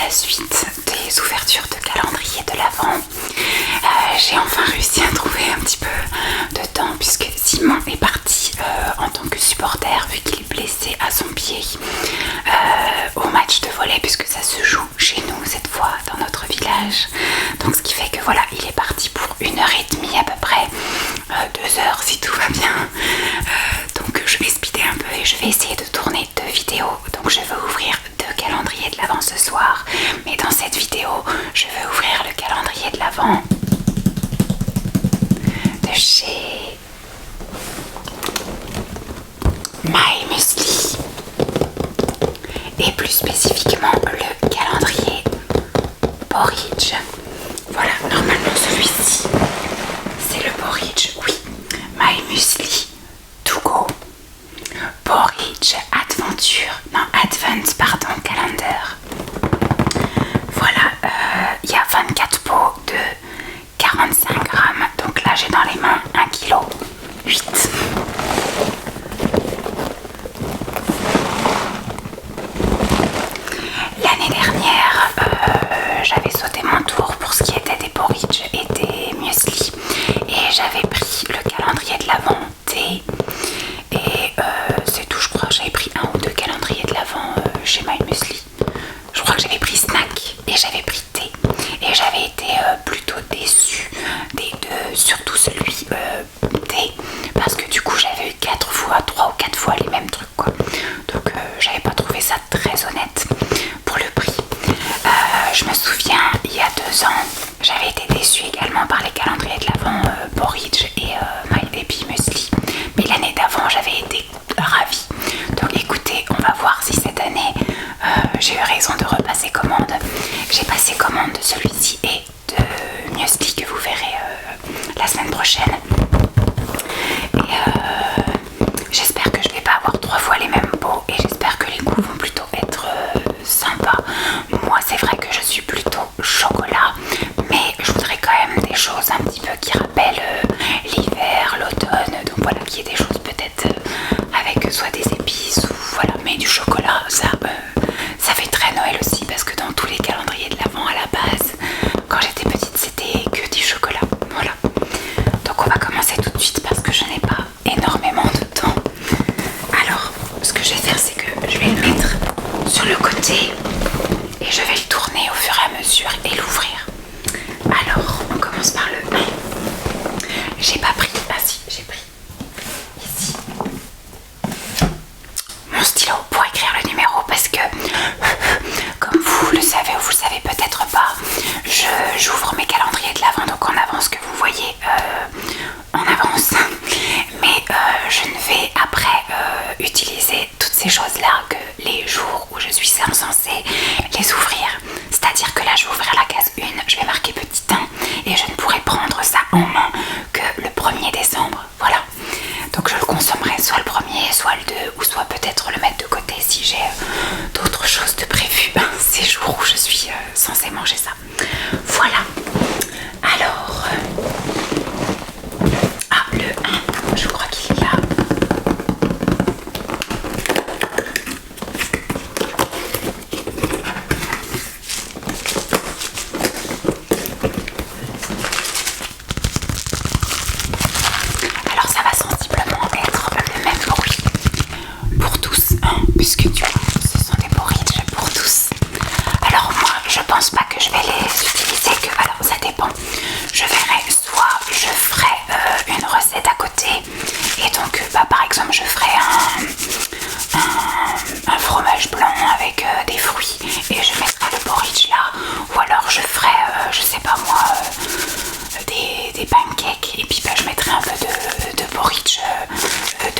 la suite des ouvertures de calendrier de l'Avent. J'ai enfin réussi à trouver un petit peu de temps puisque Simon est parti en tant que supporter vu qu'il est blessé à son pied au match de volley puisque ça se joue chez nous cette fois dans notre village. Donc ce qui fait que voilà, il est parti pour 1h30 à peu près, 2 heures si tout va bien. Donc je vais speeder un peu et je vais essayer de tourner 2 vidéos. Donc je vais ouvrir 2 calendriers de l'Avent ce soir, mais dans cette vidéo je vais ouvrir le calendrier de l'Avent de chez My Muesli et plus spécifiquement le calendrier Porridge. Voilà, normalement celui-ci c'est le Porridge, oui, My Muesli To Go Porridge Advance Calendar. Voilà, il y a 24 pots de 45 grammes, donc là j'ai dans les mains 1,8 kg. L'année dernière, j'avais sauté mon tour pour ce qui était des porridge et des muesli et j'avais pris le calendrier de l'Avent thé et c'est tout, je crois. J'avais pris 1 ou 2 calendriers de l'Avent chez My Muesli. Je crois que j'avais pris snack et j'avais pris thé et j'avais été plutôt déçue des deux, surtout celui thé, parce que du coup j'avais eu 3 ou 4 fois les mêmes trucs quoi. Donc j'avais pas trouvé ça très honnête pour le prix. Je me souviens, il y a 2 ans, j'avais été déçue également par les calendriers de l'Avent Porridge et My Baby Muesli. Mais l'année d'avant, j'avais été ravie. Donc écoutez, on va voir si cette année, j'ai eu raison de repasser commande. J'ai passé commande de celui-ci et de Muesli que vous verrez la semaine prochaine. Et j'espère que je vais pas avoir 3 fois les mêmes pots et j'espère que les goûts vont plutôt être sympas. Moi c'est vrai que je suis plutôt chocolat, mais je voudrais quand même des choses un petit peu qui rappellent l'hiver, l'automne, donc voilà, qu'il y ait des choses peut-être avec soit des épices ou voilà, mais du chocolat, ça fait très Noël aussi parce que dans tous les calendriers de l'Avent à la base, quand j'étais petite, c'était que du chocolat, voilà. Donc on va commencer tout de suite parce que je n'ai pas énormément de temps. Alors, ce que je vais faire, c'est que je vais le mettre sur le côté et je vais le tourner au fur et à mesure et l'ouvrir. Alors, on commence par le 1. J'ai pas pris, ah si, j'ai pris ici mon stylo pour écrire le numéro parce que, comme vous le savez ou vous le savez peut-être pas, j'ouvre mes calendriers de l'Avent donc en avance, que vous voyez en avance, mais je ne vais après utiliser toutes ces choses là que les jours où je suis censée les ouvrir. C'est-à-dire que là je vais ouvrir la case 1, je vais marquer petit 1 et je ne pourrai prendre ça en main que le 1er décembre, voilà. Donc je le consommerai soit le 1er, soit le 2 ou soit peut-être le mettre de côté si j'ai d'autres choses de prévues ces jours où je suis censée manger ça. Voilà. Alors, le 1, je crois qu'il est là. Alors ça va sensiblement être le même bruit pour tous, puisque du coup ce sont des porridge pour tous. Alors moi je pense pas que je vais les utiliser que, alors ça dépend, je verrai, soit je ferai une recette à côté et donc par exemple je ferai un fromage blanc avec des fruits et je mettrai le porridge là, ou alors je ferai je sais pas moi des pancakes et puis je mettrai un peu de porridge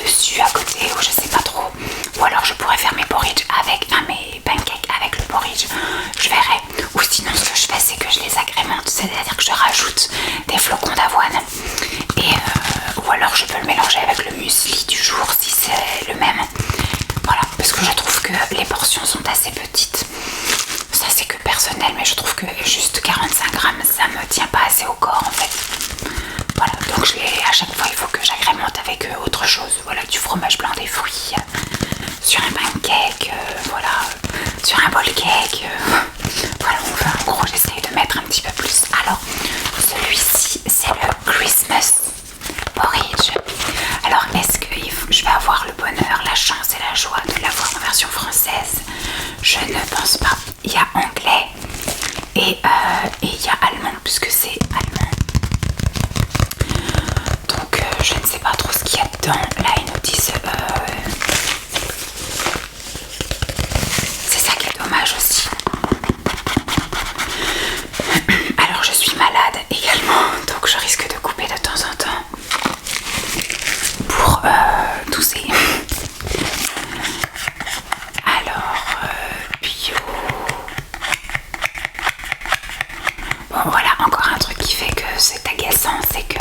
dessus à côté, ou je sais pas trop, ou alors je pourrais faire mes porridge avec mes pancakes avec le porridge, je verrai. Ou sinon ce que je fais, c'est que je les agrémente, c'est-à-dire que je rajoute des flocons d'avoine et ou alors je peux le mélanger avec le muesli du jour si c'est le même, voilà, parce que je trouve que les portions sont assez petites. Ça c'est que personnel, mais je trouve que juste 45 grammes ça me tient pas assez au corps en fait. Voilà, donc à chaque fois il faut que j'agrémente avec autre chose, voilà, du fromage blanc, des fruits, sur un pancake, voilà, sur un bol cake, chance et la joie de l'avoir en version française. Je ne pense pas. Il y a anglais et il y a allemand puisque c'est allemand. Donc je ne sais pas trop ce qu'il y a dedans. Là ils nous disent c'est ça qui est dommage aussi. Alors je suis malade également, donc je risque de couper de temps en temps pour tousser. Alors bio. Bon voilà, encore un truc qui fait que c'est agaçant, c'est que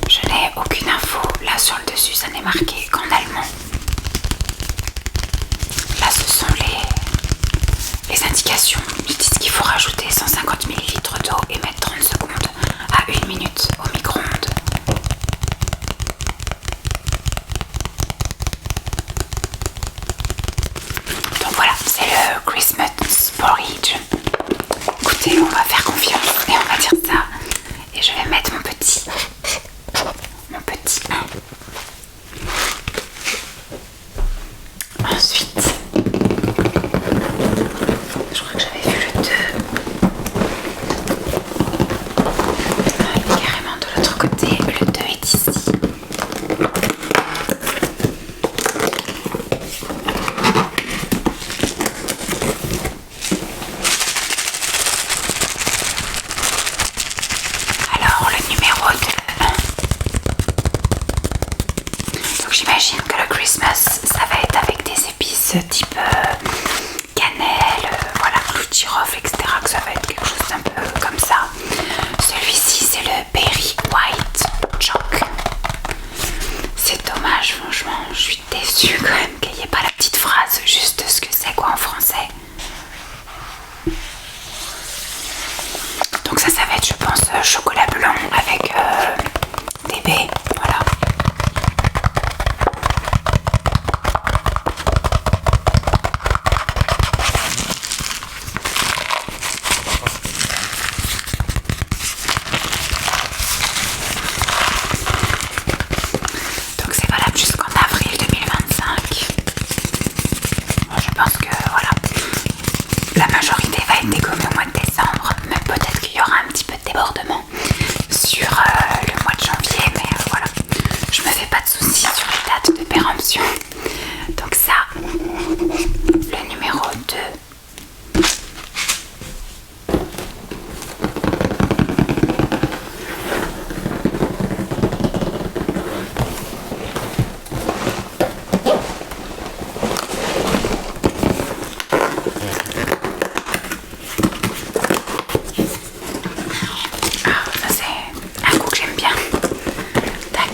je n'ai aucune info. Là sur le dessus ça n'est marqué qu'en allemand. Là ce sont les indications. Ils disent qu'il faut rajouter 150 ml d'eau et mettre 30 secondes à 1 minute au micro-ondes. Donc voilà, c'est le Christmas porridge. Écoutez, on va faire confiance et on va dire ça. Et je vais mettre mon petit. Ensuite, je crois que j'avais vu le 2. Carrément de l'autre côté, le 2 est ici. Alors le numéro 2. Donc j'imagine que le Christmas ça va être avec des épices type cannelle, voilà, clou de girofle, etc. Que ça va être quelque chose d'un peu comme ça. Celui-ci c'est le Berry White Choc. C'est dommage, franchement, je suis déçue quand même qu'il n'y ait pas la petite phrase juste ce que c'est quoi en français. Donc ça va être je pense chocolat blanc avec des baies, voilà. Donc c'est valable jusqu'en avril 2025. Moi, je pense que voilà, la majorité va être dégommée au mois de décembre, mais peut-être qu'il y aura un petit peu de débordement sur le mois de janvier, mais voilà, je me fais pas de soucis sur les dates de péremption. Donc ça, le numéro 2. Ah, ça c'est un goût que j'aime bien. Tac.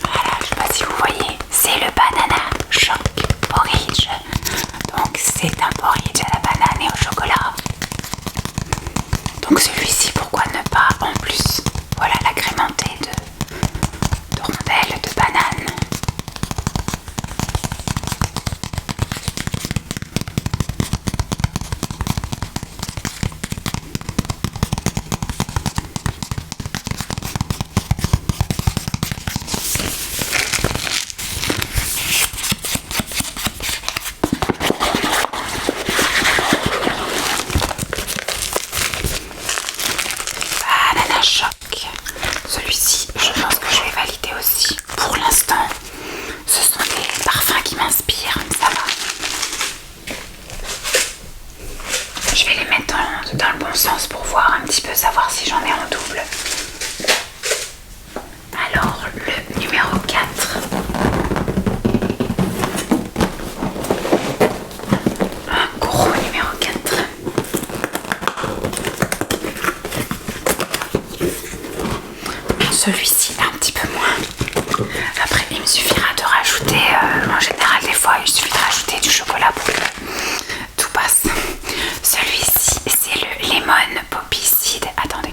Voilà, je sais pas si vous voyez, c'est le banana choc porridge. Donc c'est un porridge à la banane et au chocolat. Donc celui-ci, pourquoi ne pas en plus, voilà, l'agrémenter de rondelles de banane. Banana choc. Celui-ci, je pense que je vais valider aussi. Pour l'instant, ce sont des parfums qui m'inspirent, ça va. Je vais les mettre dans le bon sens pour voir un petit peu, savoir si j'en ai en double. Alors, le numéro 4. Un gros numéro 4. Celui-ci un petit peu moins. Après il me suffira de rajouter, en général des fois il suffit de rajouter du chocolat pour que tout passe. Celui-ci c'est le Lemon Poppy Seed. Attendez.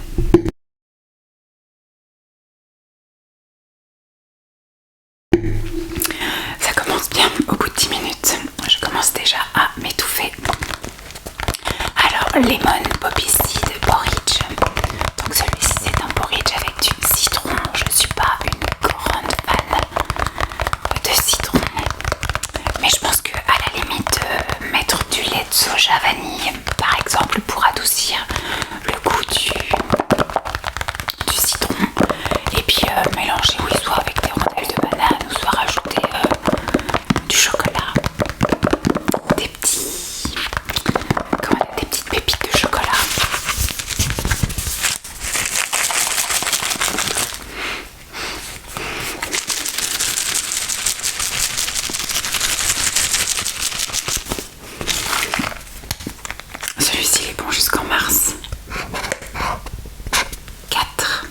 Ça commence bien, au bout de 10 minutes, je commence déjà à m'étouffer. Alors, Lemon Poppy Seed Porridge. Donc celui-ci c'est un porridge avec du citron. Je suis pas une grande fan de citron. Mais je pense que à la limite, mettre du lait de soja vanille, par exemple, pour adoucir le goût du citron. Et puis mélanger, oui, soit avec des rondelles de banane ou soit rajouter du chocolat, des petits, comment dire, des petites pépites de chocolat. Celui-ci est bon jusqu'en mars. 4.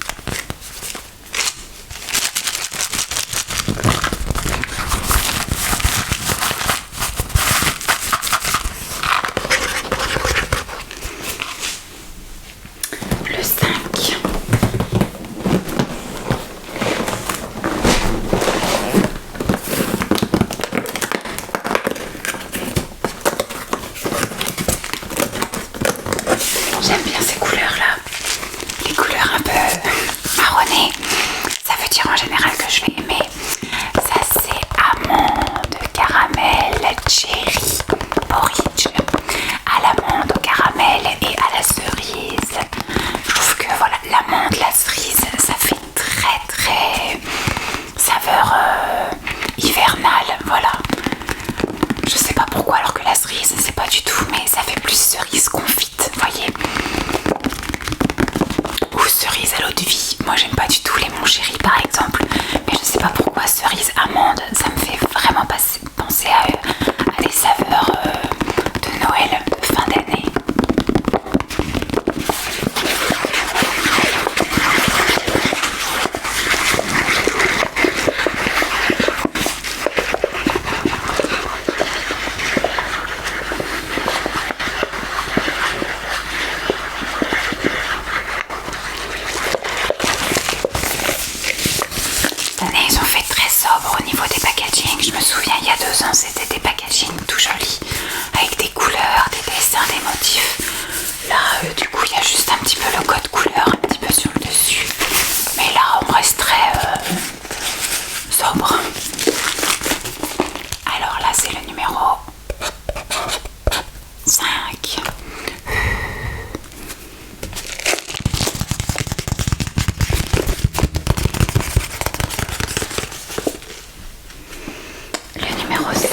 Le 5. J'aime bien ces couleurs-là. Les couleurs un peu marronnées. Ça veut dire en général que je vais aimer. Ça c'est amande, caramel, cherry, porridge. À l'amande, au caramel et à la cerise. Je trouve que voilà, l'amande, la cerise, ça fait très saveur hivernale. Voilà. Je sais pas pourquoi, alors que la cerise, c'est pas du tout, mais ça fait plus cerise confite, voyez. Ou cerise à l'eau de vie. Moi, j'aime pas du tout les mon chéri, par exemple. Mais je sais pas pourquoi cerise amande, ça me fait vraiment penser à des saveurs de Noël, de fin d'année. Cette année, ils ont fait très sobre au niveau des packaging. Je me souviens, il y a 2 ans, c'était des packaging tout jolis, avec des couleurs, des dessins, des motifs. Là, du coup, il y a juste un petit peu le code couleur, un petit peu sur le dessus. Mais là, on reste très sobre. Alors là, c'est le numéro 5. Le numéro 6.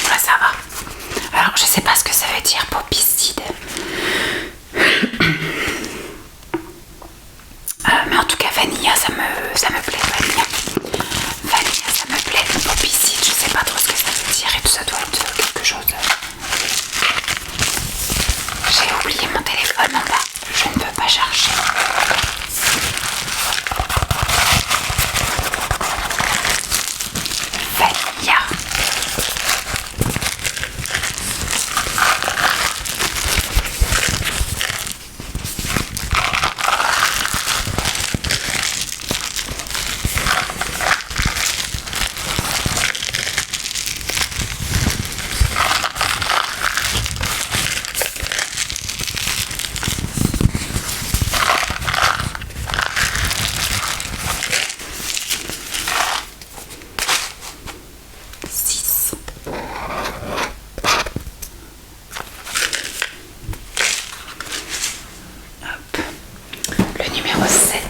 Là, ça va. Alors, je sais pas ce que ça veut dire, Poppy Seed. Mais en tout cas, vanilla, ça me plaît. Vanilla, ça me plaît. Poppy Seed, je sais pas trop ce que ça veut dire et tout ça doit être quelque chose. J'ai oublié mon téléphone en bas. Je ne peux pas chercher. Vanilla. Le numéro 7.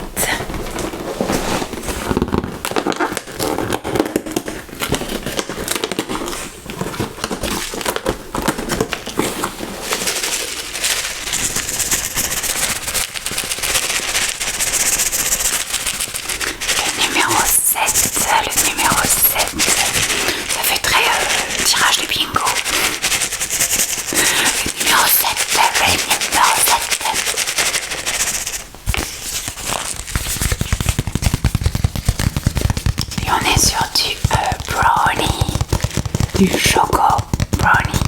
Le numéro 7, ça fait très tirage de bingo. Le numéro 7, le numéro 7. Et on est sur du brownie. du choco brownie.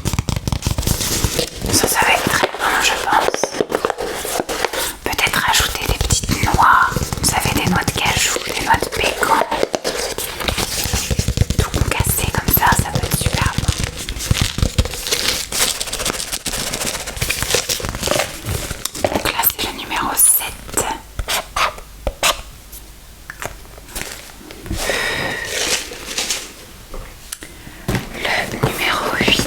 Ça va être très bon, je pense. Peut-être rajouter des petites noix. Vous savez, des noix de cajou, des noix de pécan. Tout concassé comme ça peut être super bon. Donc là, c'est le numéro 7. Le numéro 8.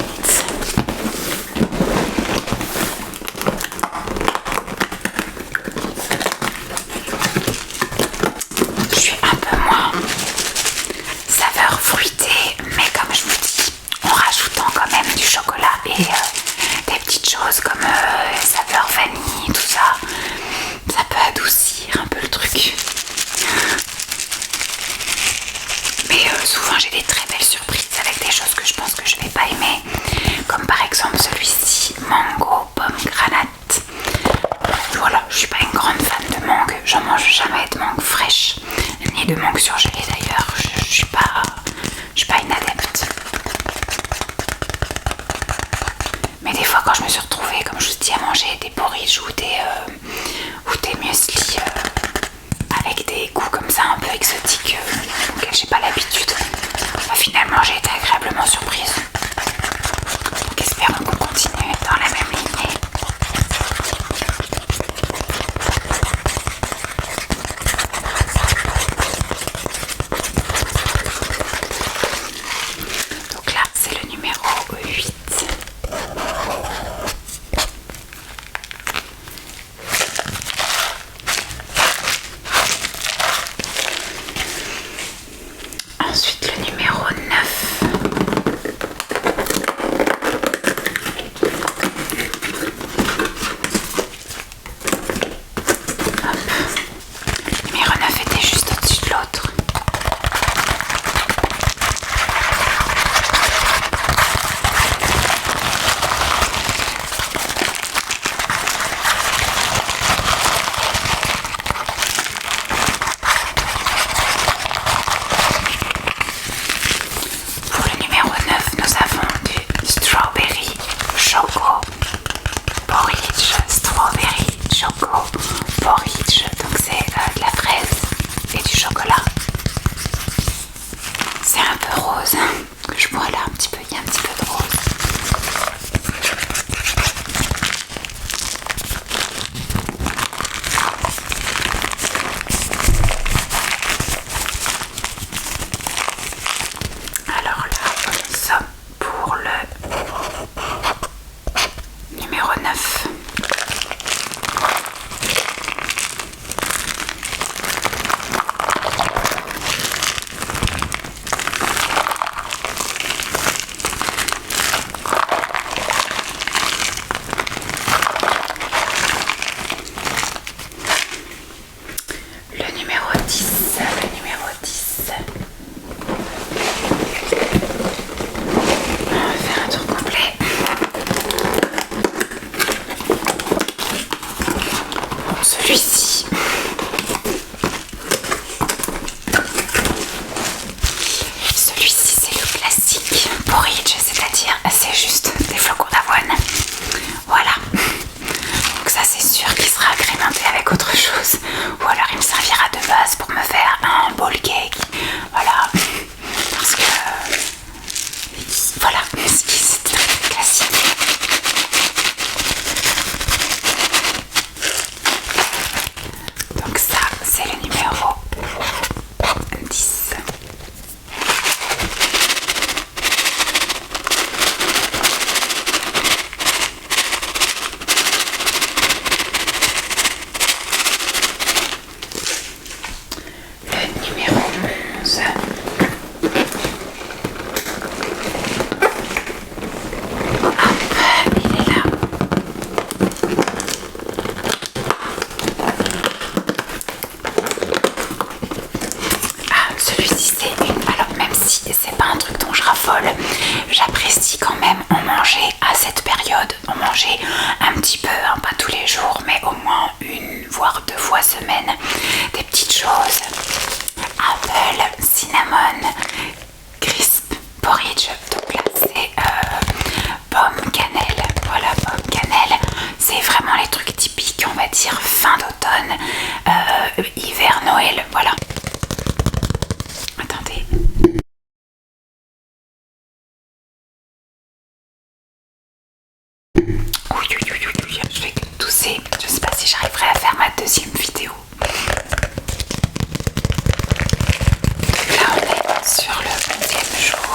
Je suis un peu moins saveur fruitée, mais comme je vous dis, en rajoutant quand même du chocolat et des petites choses comme saveur vanille, tout ça, ça peut adoucir un peu le truc. Mais souvent j'ai des très belles surprises avec des choses que je pense que je vais pas aimer, comme par exemple celui-ci, mango pomme granate. Voilà, je suis pas une grande fan de mangue, j'en mange jamais de mangue fraîche, ni de mangue surgelée d'ailleurs, je suis pas une adepte. Mais des fois quand je me suis retrouvée, comme je vous dis, à manger des porridge ou des muesli avec des goûts comme ça un peu exotiques auxquels j'ai pas l'habitude, finalement j'ai été agréablement surprise. Donc espérons qu'on continue dans la même lignée. Donc là c'est le numéro 8. Ensuite le numéro 9. Hop. Le numéro 9 était juste au-dessus de l'autre. Pour le numéro 9, nous avons du strawberry choco porridge. Strawberry choco porridge. Donc c'est de la fraise et du chocolat. C'est un peu rose. Je vois là un petit peu, il y a un petit peu de rose. Alors là, nous sommes pour le numéro 9. Le numéro 10. Le numéro 10. On va faire un tour complet. Celui-ci. Celui-ci c'est le classique porridge, c'est-à-dire c'est juste des flocons d'avoine. Voilà. Donc ça c'est sûr qu'il sera agrémenté avec autre chose. Ou alors il me servira de base pour me faire un bowl cake. Voilà. Parce que voilà, c'est très classique. Donc ça c'est le numéro 10. Le numéro 11. Hop, il est là. Ah, celui-ci c'est une... Alors même si c'est pas un truc dont je raffole, j'apprécie quand même en manger à cette période, en manger un petit peu, hein, pas tous les jours, mais au moins une voire 2 fois semaine, des petites choses. Apple, cinnamon, crisp, porridge. Donc là deuxième vidéo. Là on est sur le 11e jour.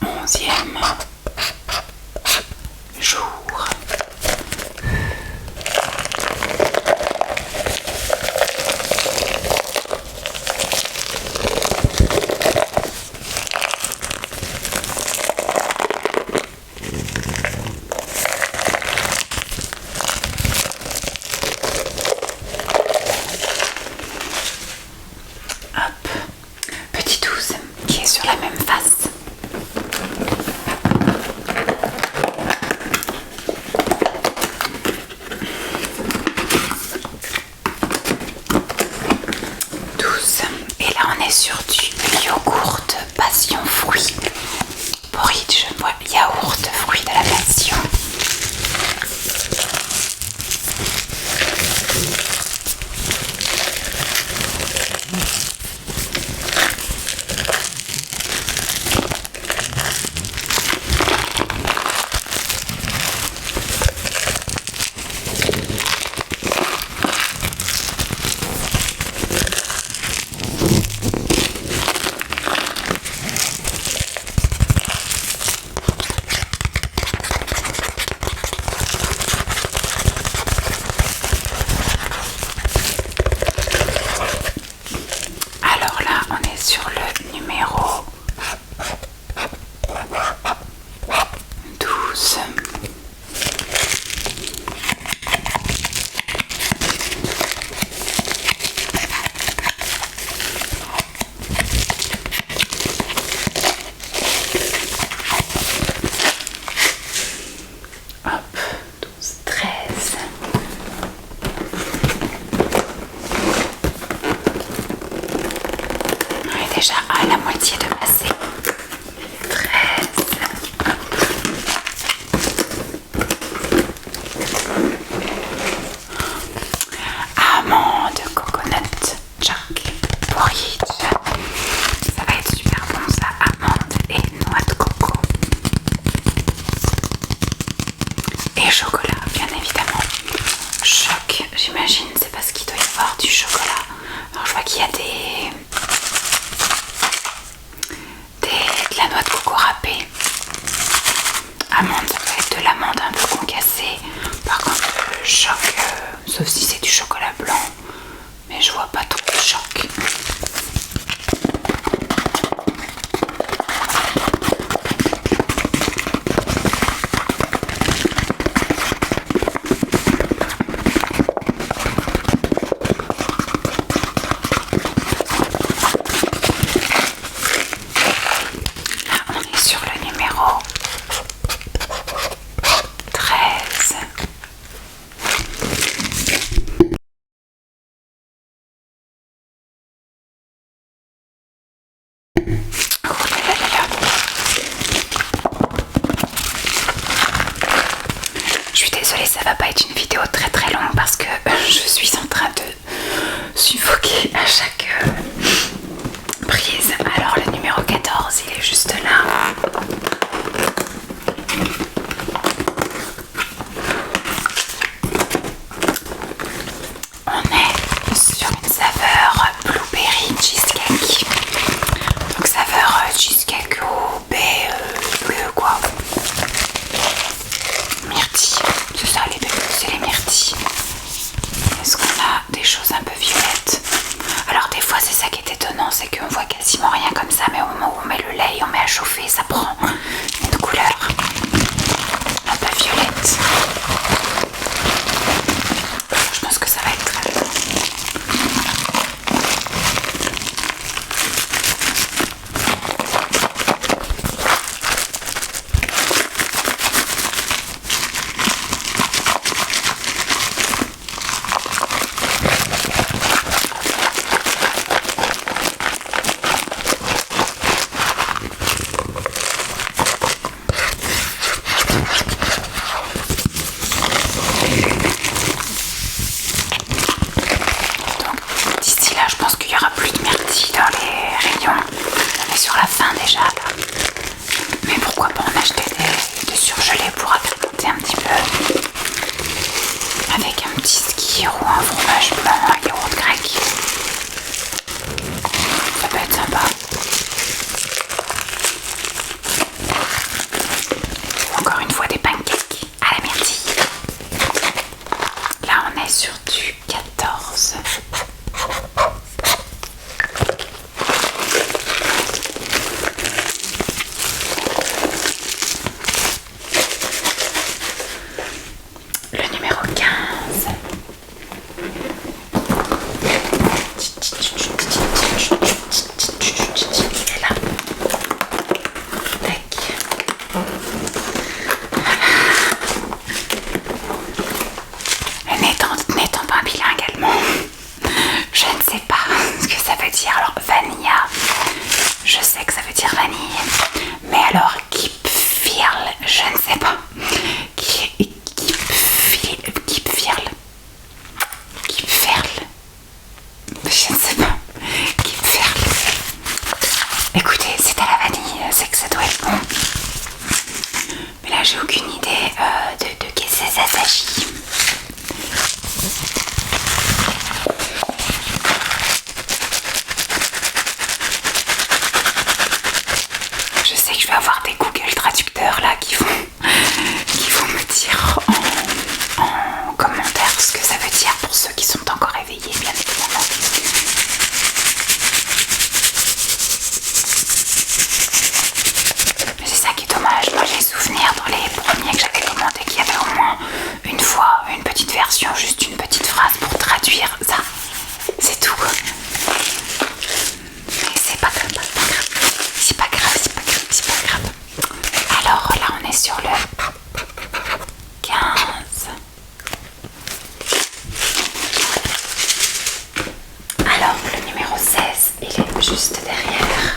Onzième jour. Hop, petit 12 qui est sur la même face. Et là on est sur du yogourt passion fruit porridge, yaourt fruit de la passion. Alors là, on est sur le numéro 12. Hop, 12, 13. On est déjà à la moitié de passé. 13. Amande, coconut, choc, porridge. Ça va être super bon ça. Amande et noix de coco. Et chocolat, bien évidemment. Choc, j'imagine, c'est parce qu'il doit y avoir du chocolat. Alors je vois qu'il y a de la noix de coco râpée. Amande, ça peut être de l'amande un peu concassée. Par contre, le choc, sauf si c'est du chocolat blanc, mais je vois pas trop de choc. Là, on est sur le numéro 13. Oh là là là là. Je suis désolée, ça va pas être une vidéo très très longue parce que je suis en train de suffoquer à chaque prise. Alors le numéro 14, il est juste là. On est sur une saveur blueberry cheesecake. Donc saveur cheesecake au baie bleu quoi. Myrtille, c'est ça c'est les myrtilles. j'ai aucune idée de qu'est-ce que ça s'agit. Je sais que je vais avoir des Google traducteurs là qui vont me dire en commentaire ce que ça veut dire pour ceux qui sont encore éveillés, bien évidemment. Mais c'est ça qui est dommage. Moi j'ai souvenir dans les premiers que j'avais commandé qu'il y avait au moins une fois une petite version, juste une petite phrase pour traduire ça. C'est tout. Mais c'est pas grave, c'est pas grave, c'est pas grave, c'est pas grave. Alors là on est sur le 15. Alors le numéro 16, il est juste derrière.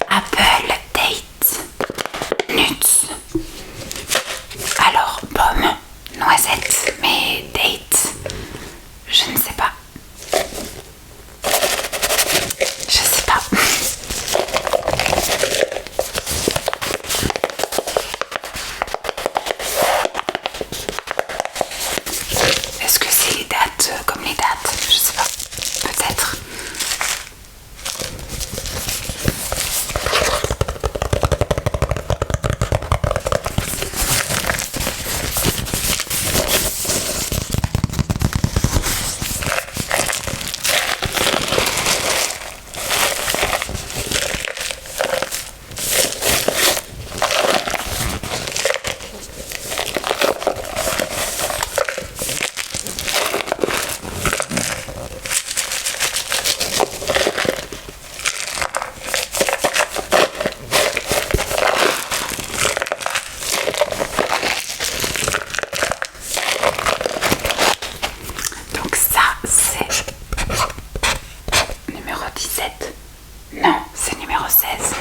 Apple Date Nuts. Alors pomme, noisette, mais date, je ne sais pas. Je sais pas. Est-ce que c'est les dates comme les dates? Je sais pas. Peut-être. Donc ça c'est numéro 17. Non, c'est numéro 16.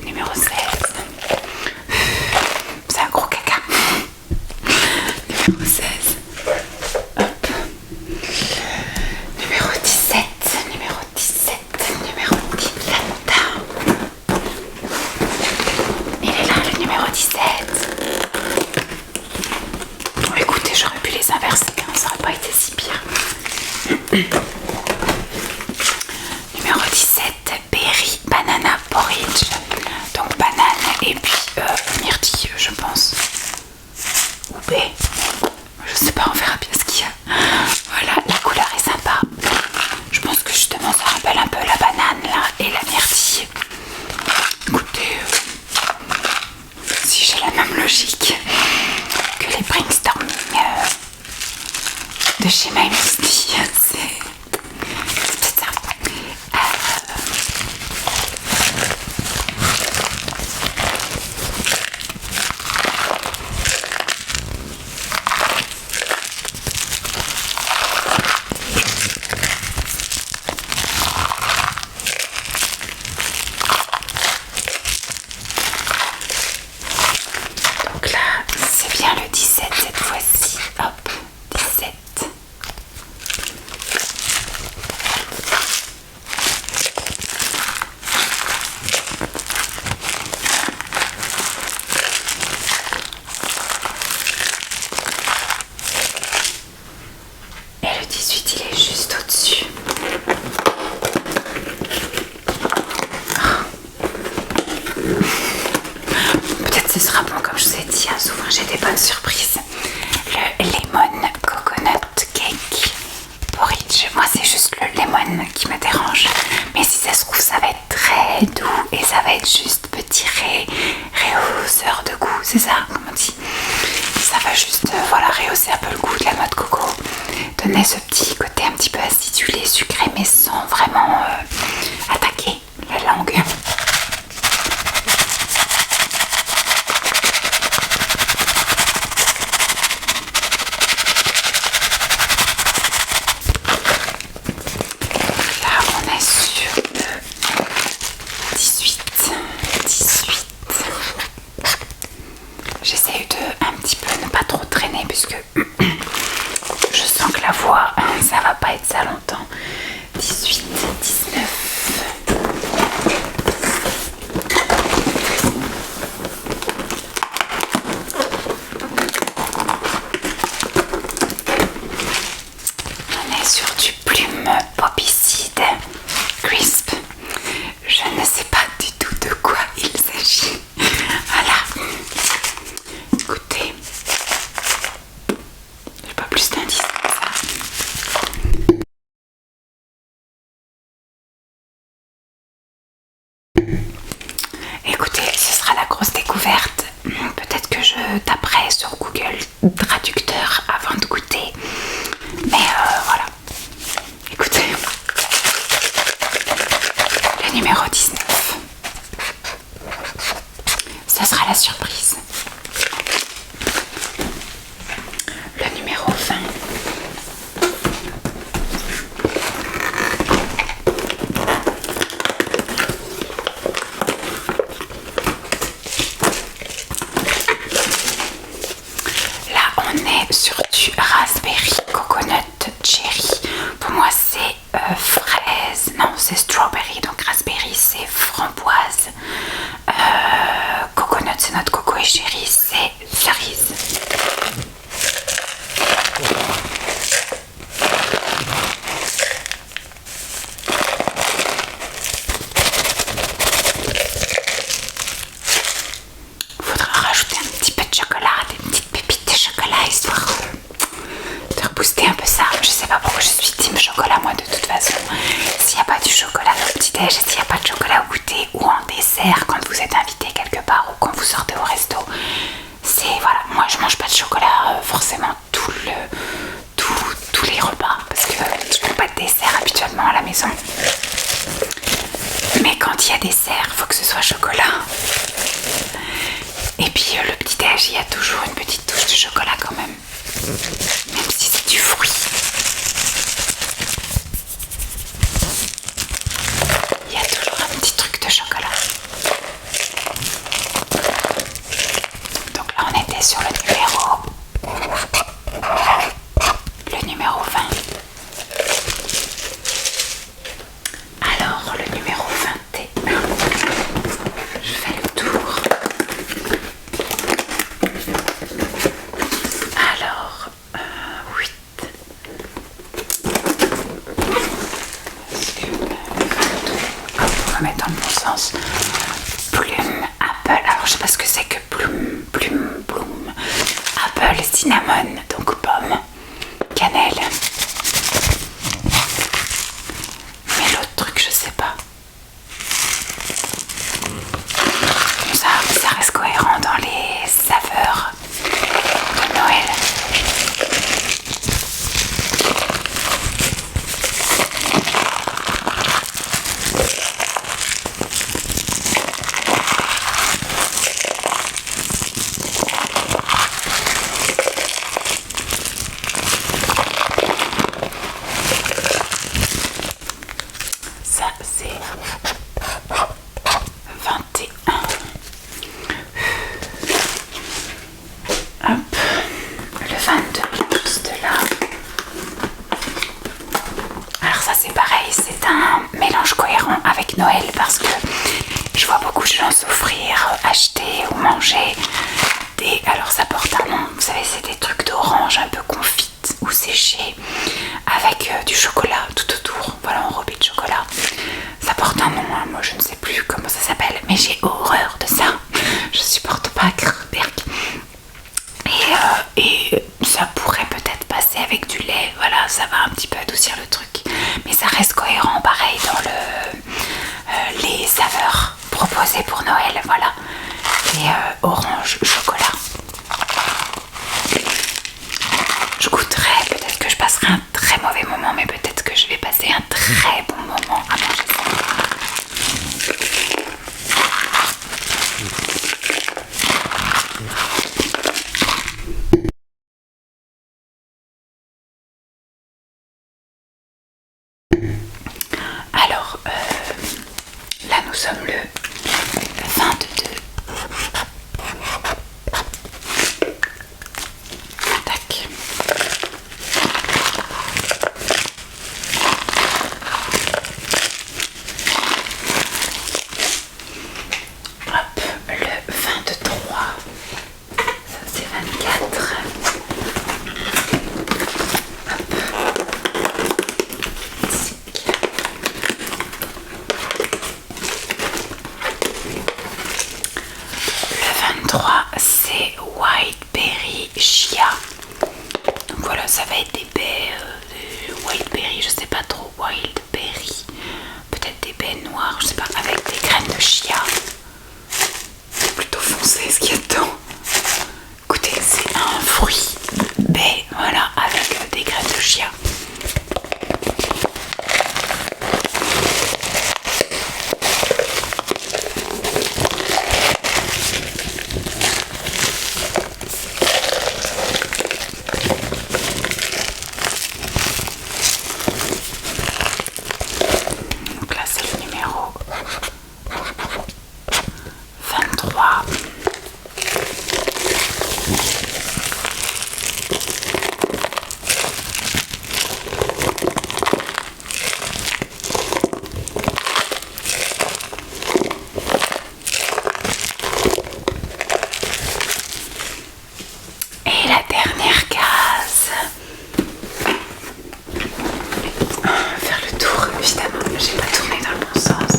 Numéro 16. C'est un gros caca. Numéro 16. Hop. Numéro 17. Numéro 17. Numéro 17. Il est là le numéro 17. Écoutez, j'aurais pu les inverser, hein, ça aurait pas été si pire. Numéro 17, Berry Banana Porridge. Donc banane et puis myrtille, je pense. Ou baie. Je sais pas, on verra bien ce qu'il y a. Voilà, la couleur est sympa. Je pense que justement ça rappelle un peu la banane là et la myrtille. Écoutez, si j'ai la même logique que les brainstorming de chez My Misty, c'est peut-être ça. Donc là, c'est bien le 17 cette fois-ci. Hop, 17. Et le 18, il est juste au-dessus. Peut-être ce sera bon, comme je vous ai dit, hein, souvent j'ai des bonnes surprises. Le lemon coconut cake porridge. Moi c'est juste le lemon qui me dérange. Mais si ça se trouve ça va être très doux et ça va être juste petit rehausseur de goût. C'est ça, comme on dit. Ça va juste voilà, rehausser un peu le goût de la noix de coco. Donner ce petit côté un petit peu acidulé, sucré, mais sans vraiment attaquer la langue. Là on est sur le 18. J'essaie de un petit peu ne pas trop traîner puisque puisque je sens que la voix, ça va pas être ça longtemps. 18, 19. On est sur du Plume Poppyseed Crisp. Je ne sais pas du tout de quoi il s'agit. Voilà. Écoutez, j'ai pas plus d'indices que ça. Écoutez, ce sera la grosse découverte. Peut-être que je taperai sur Google Traducteur avant de goûter. Mais voilà. Écoutez, le numéro 19. Ce sera la surprise. Le numéro 20. Là, on est sur du raspberry coconut cherry. Pour moi, c'est fraise. Non, c'est strawberry. Donc raspberry, c'est framboise. Coconut, c'est notre coco, et cherry, c'est cerise. Faudra rajouter un petit peu de chocolat, des petites pépites de chocolat, histoire de rebooster un peu ça. Je sais pas pourquoi je suis team chocolat, moi, de toute façon. S'il n'y a pas du chocolat au petit-déj, s'il n'y a pas de chocolat au goûter ou en dessert quand vous êtes invité quelque part ou quand vous sortez au resto, c'est voilà, moi je mange pas de chocolat forcément tous les repas parce que je prends pas de dessert habituellement à la maison. Mais quand il y a dessert, faut que ce soit chocolat. Et puis le petit-déj, il y a toujours une petite touche de chocolat quand même. Même si c'est du fruit. Il y a toujours un petit truc de chocolat. Donc là on était sur le numéro 20. Alors le numéro 21. Je fais le tour. Alors 8. Est-ce que on va mettre dans le bon sens. Plume Apple. Alors je sais pas ce que c'est que Plume Bloom. Apple, cinnamon, donc pomme, cannelle. Mais l'autre truc, je sais pas. Ça reste cohérent dans les saveurs de Noël. Ça, c'est 21. Hop, le 22, juste là. Alors ça c'est pareil, c'est un mélange cohérent avec Noël parce que je vois beaucoup de gens s'offrir, acheter ou manger des... Alors ça porte un nom, vous savez, c'est des trucs d'orange un peu confites ou séchées avec du chocolat tout autour, voilà, enrobé de chocolat. Ça porte un nom, hein. Moi je ne sais plus comment ça s'appelle, mais j'ai horreur de ça. Je supporte pas Berk. Et ça pourrait peut-être passer avec du lait, voilà, ça va un petit peu adoucir le truc. Mais ça reste cohérent, pareil, dans les saveurs proposées pour Noël, voilà. Et orange, chocolat. Je goûterai, peut-être que je passerai un très mauvais moment, mais peut-être que je vais passer un très bon moment à manger ça. Alors, là nous sommes le 22. chia. Donc voilà, ça va être des baies wild berry, je sais pas trop, wild berry, peut-être des baies noires, je sais pas, avec des graines de chia. C'est plutôt foncé ce qu'il y a dedans. Écoutez, c'est un fruit baie, voilà, avec des graines de chia. Donc là c'est le numéro 23. Et la dernière case. Faire le tour, évidemment, j'ai pas tourné dans le bon sens.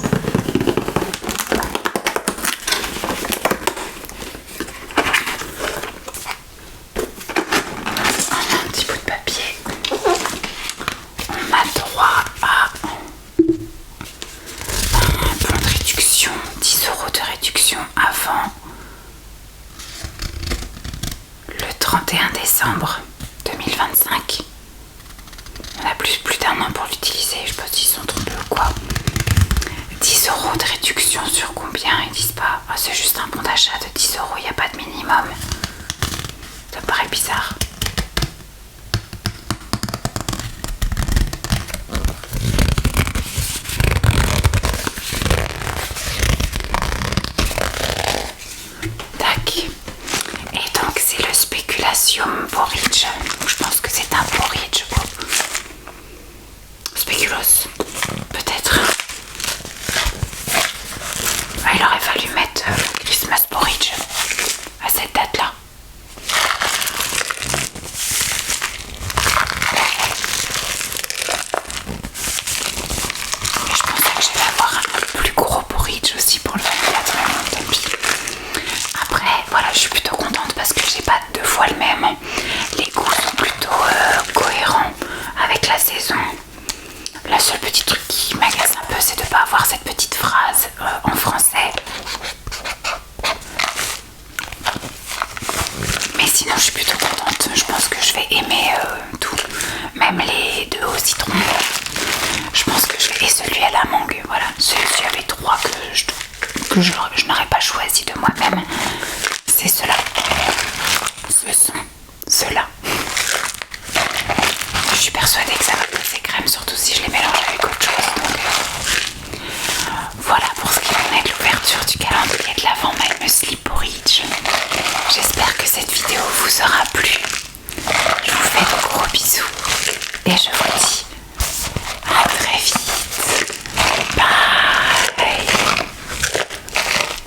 Un petit bout de papier. On a droit à un plan de réduction, 10 € de réduction avant le 31 décembre 2025. On a plus d'un an pour l'utiliser, je sais pas s'ils sont trompés ou quoi. 10 € de réduction sur combien? Ils disent pas. Ah, c'est juste un bon d'achat de 10 €, il n'y a pas de minimum. Ça me paraît bizarre. Tac. Et donc c'est le Speculatium Porridge. Je pense que c'est un porridge. Spéculoos, peut-être. Ah, il aurait fallu mettre Christmas Porridge à cette date-là. Mais je pensais que j'allais avoir un plus gros porridge aussi pour le 24, mais tant pis. Après, voilà, je suis plutôt contente parce que j'ai pas deux fois le même. Les goûts sont plutôt cohérents avec la saison. Le seul petit truc qui m'agace un peu, c'est de ne pas avoir cette petite phrase en français. Mais sinon, je suis plutôt contente. Je pense que je vais aimer tout. Même les deux au citron. Je pense que je vais. Et celui à la mangue. Voilà. Celui avec trois que je n'aurais pas choisi de moi-même. C'est ceux-là. Ce sont ceux-là. Je suis persuadée que ça va passer crème, surtout si je les mélange avec autre chose. Donc, voilà pour ce qui en est de l'ouverture du calendrier de l'Avent My Muesli Porridge. J'espère que cette vidéo vous aura plu. Je vous fais de gros bisous et je vous